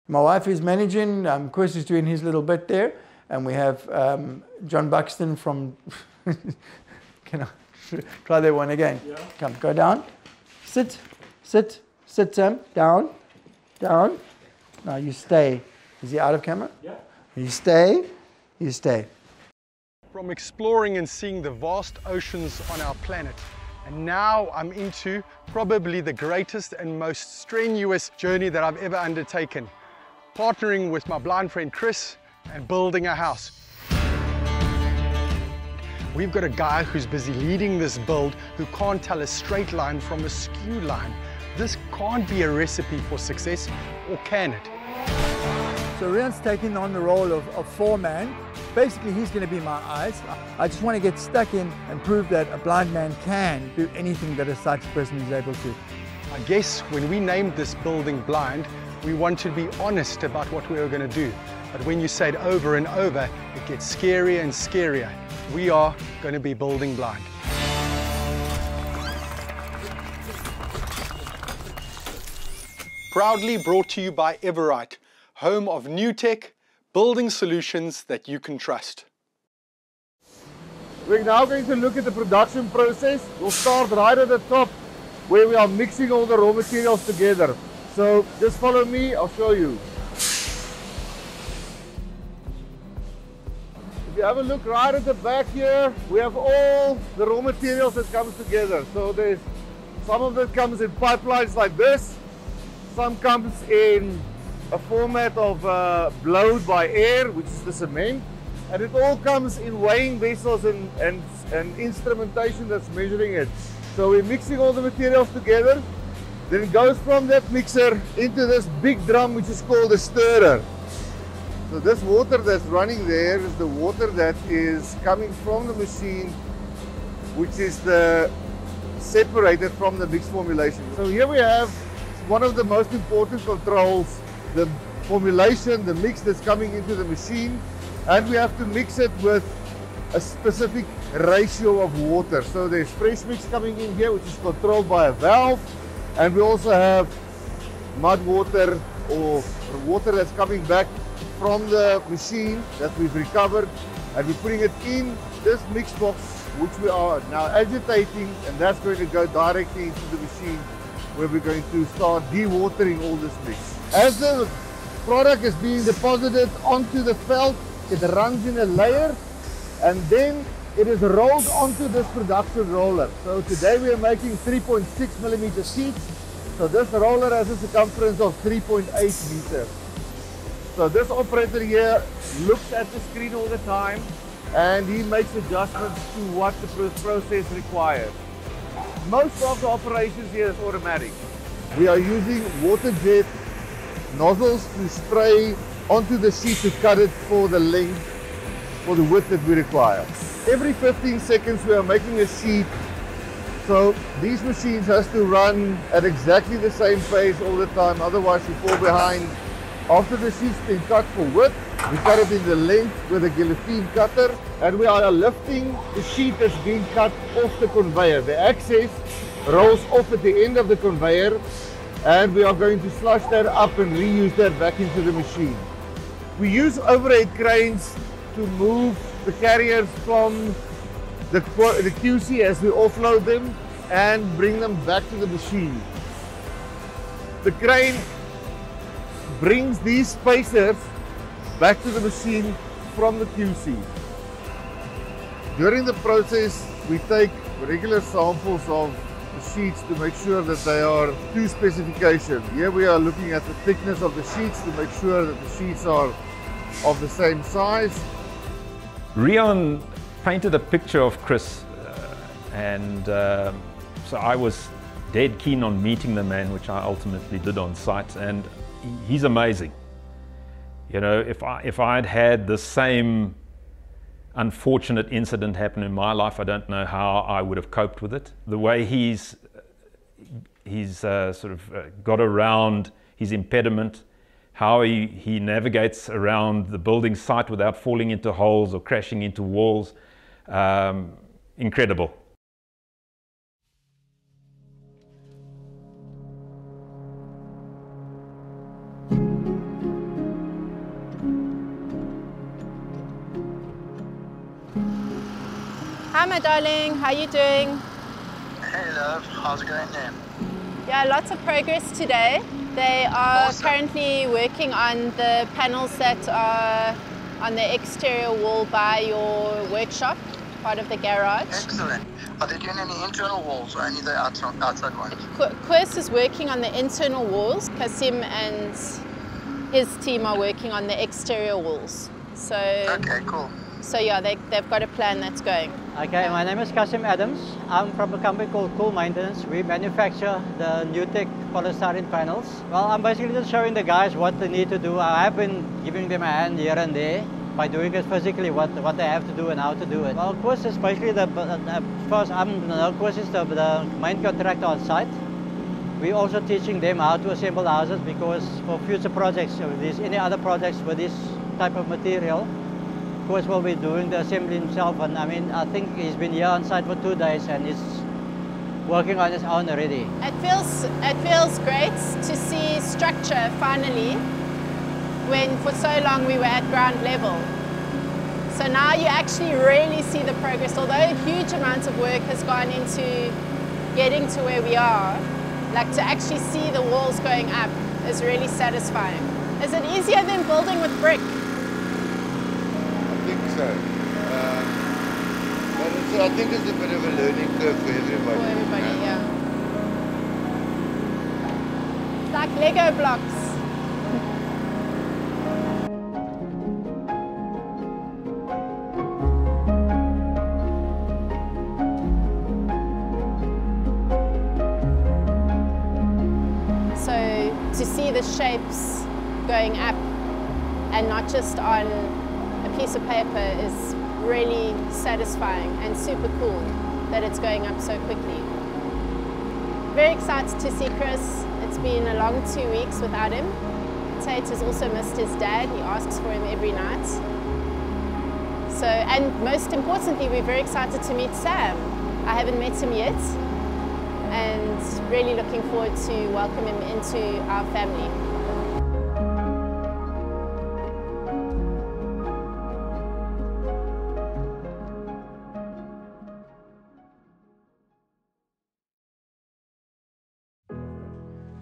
My wife is managing, Chris is doing his little bit there, and we have John Buxton from, can I try that one again? Yeah. Come, go down, sit, Sam, down. Now you stay. Is he out of camera? Yeah. You stay. From exploring and seeing the vast oceans on our planet, and now I'm into probably the greatest and most strenuous journey that I've ever undertaken. Partnering with my blind friend Chris and building a house. We've got a guy who's busy leading this build who can't tell a straight line from a skew line. This can't be a recipe for success, or can it? So Riaan's taking on the role of foreman. Basically, he's going to be my eyes. I just want to get stuck in and prove that a blind man can do anything that a sighted person is able to. I guess when we named this building Blind, we wanted to be honest about what we were going to do. But when you say it over and over, it gets scarier and scarier. We are going to be building blind. Proudly brought to you by Everite, home of Nutec, building solutions that you can trust. We're now going to look at the production process. We'll start right at the top where we are mixing all the raw materials together. So just follow me, I'll show you. If you have a look right at the back here, we have all the raw materials that comes together. So there's some of it comes in pipelines like this, some comes in a format of blowed by air, which is the cement, and it all comes in weighing vessels and instrumentation that's measuring it. So we're mixing all the materials together. Then it goes from that mixer into this big drum, which is called a stirrer. So this water that's running there is the water that is coming from the machine, which is separated from the mixed formulation. So here we have one of the most important controls, the formulation, the mix that's coming into the machine, and we have to mix it with a specific ratio of water. So there's fresh mix coming in here, which is controlled by a valve. And we also have mud water or water that's coming back from the machine that we've recovered, and we're putting it in this mix box, which we are now agitating, and that's going to go directly into the machine where we're going to start dewatering all this mix. As the product is being deposited onto the felt, it runs in a layer, and then it is rolled onto this production roller. So today we are making 3.6 millimeter sheets. So this roller has a circumference of 3.8 meters. So this operator here looks at the screen all the time, and he makes adjustments to what the process requires. Most of the operations here is automatic. We are using water jet nozzles to spray onto the sheet to cut it for the length, for the width that we require. Every 15 seconds we are making a sheet, so these machines has to run at exactly the same pace all the time, otherwise you fall behind. After the sheet's been cut for width, we cut it in the length with a guillotine cutter, and we are lifting the sheet that's being cut off the conveyor. The axis rolls off at the end of the conveyor, and we are going to slush that up and reuse that back into the machine. We use overhead cranes to move the carriers from the QC as we offload them and bring them back to the machine. The crane brings these spacers back to the machine from the QC. During the process, we take regular samples of the sheets to make sure that they are to specification. Here we are looking at the thickness of the sheets to make sure that the sheets are of the same size. Riaan painted a picture of Chris, so I was dead keen on meeting the man, which I ultimately did on site, and he's amazing. You know, if I had had the same unfortunate incident happen in my life, I don't know how I would have coped with it. The way he's got around his impediment, how he navigates around the building site without falling into holes or crashing into walls, incredible. Hi, my darling. How you doing? Hey, love. How's it going there? Yeah, lots of progress today. They are currently working on the panels that are on the exterior wall by your workshop, part of the garage. Excellent. Are they doing any internal walls or any of the outside ones? Quers is working on the internal walls. Kasim and his team are working on the exterior walls. So, okay, cool. So yeah, they've got a plan that's going. Okay, my name is Kasim Adams. I'm from a company called Cool Maintenance. We manufacture the Nutec polystyrene panels. Well, I'm basically just showing the guys what they need to do. I have been giving them a hand here and there by doing it physically, what they have to do and how to do it. Well, Quers is basically the main contractor on site. We're also teaching them how to assemble houses, because for future projects, if there's any other projects with this type of material, Quers will be doing the assembly himself. And I mean, I think he's been here on site for 2 days and he's working on his own already. It feels great to see structure finally, when for so long we were at ground level. So now you actually really see the progress. Although a huge amount of work has gone into getting to where we are, like to actually see the walls going up is really satisfying. Is it easier than building with brick? I think so. But I think it's a bit of a learning curve for everybody. For everybody, yeah. It's like Lego blocks. So to see the shapes going up and not just on a piece of paper is really satisfying and super cool that it's going up so quickly. Very excited to see Chris. It's been a long 2 weeks without him. Tate has also missed his dad. He asks for him every night. So, and most importantly, we're very excited to meet Sam. I haven't met him yet, and really looking forward to welcome him into our family.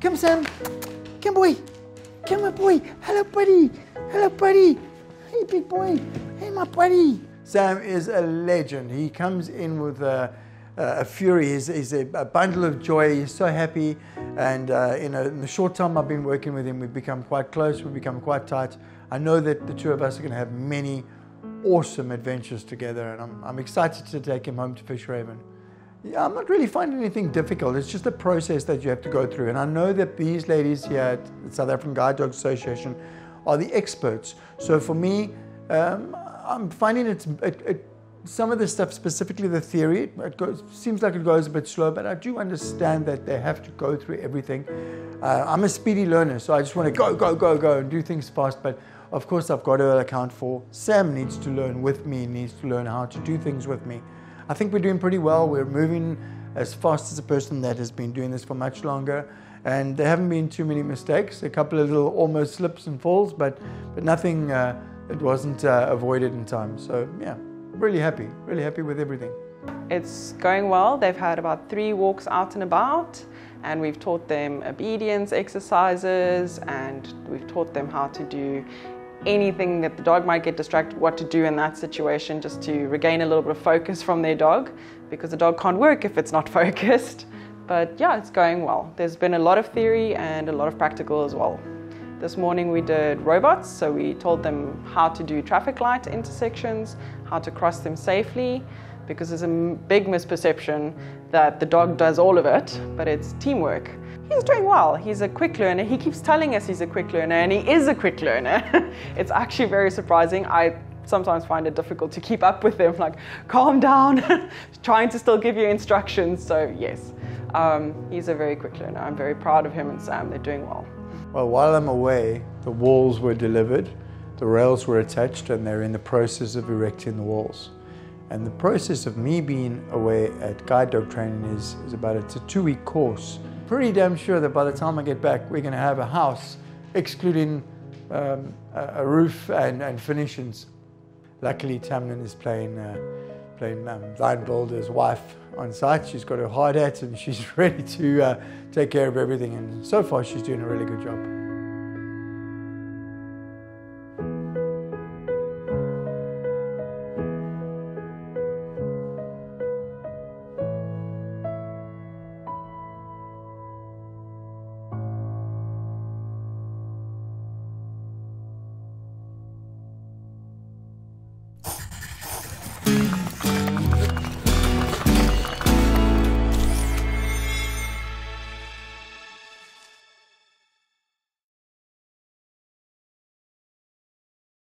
Come, Sam. Come, boy. Come, my boy. Hello, buddy. Hello, buddy. Hey, big boy. Hey, my buddy. Sam is a legend. He comes in with a fury. He's a bundle of joy. He's so happy. And in the short time I've been working with him, we've become quite close. We've become quite tight. I know that the two of us are going to have many awesome adventures together. And I'm excited to take him home to Fisherhaven. Yeah, I'm not really finding anything difficult. It's just a process that you have to go through. And I know that these ladies here at the South African Guide Dog Association are the experts. So for me, I'm finding some of the stuff, specifically the theory, seems like it goes a bit slow, but I do understand that they have to go through everything. I'm a speedy learner, so I just want to go and do things fast. But of course, I've got to account for Sam needs to learn with me, needs to learn how to do things with me. I think we're doing pretty well. We're moving as fast as a person that has been doing this for much longer. And there haven't been too many mistakes, a couple of little almost slips and falls, but nothing that wasn't avoided in time. So yeah, really happy with everything. It's going well. They've had about 3 walks out and about, and we've taught them obedience exercises, and we've taught them how to do anything that the dog might get distracted, what to do in that situation, just to regain a little bit of focus from their dog, because the dog can't work if it's not focused. But yeah, it's going well. There's been a lot of theory and a lot of practical as well. This morning we did robots, so we told them how to do traffic light intersections, how to cross them safely, because there's a big misperception that the dog does all of it, but it's teamwork. He's doing well. He's a quick learner. He keeps telling us he's a quick learner, and he is a quick learner. It's actually very surprising. I sometimes find it difficult to keep up with him, like, calm down, trying to still give you instructions. So yes, he's a very quick learner. I'm very proud of him and Sam. They're doing well. Well, while I'm away, the walls were delivered, the rails were attached, and they're in the process of erecting the walls. And the process of me being away at guide dog training is about, it's a 2-week course. Pretty damn sure that by the time I get back, we're going to have a house, excluding a roof and finishings. Luckily, Tamlin is playing plain blind builder's wife on site. She's got her hard hat and she's ready to take care of everything, and so far she's doing a really good job.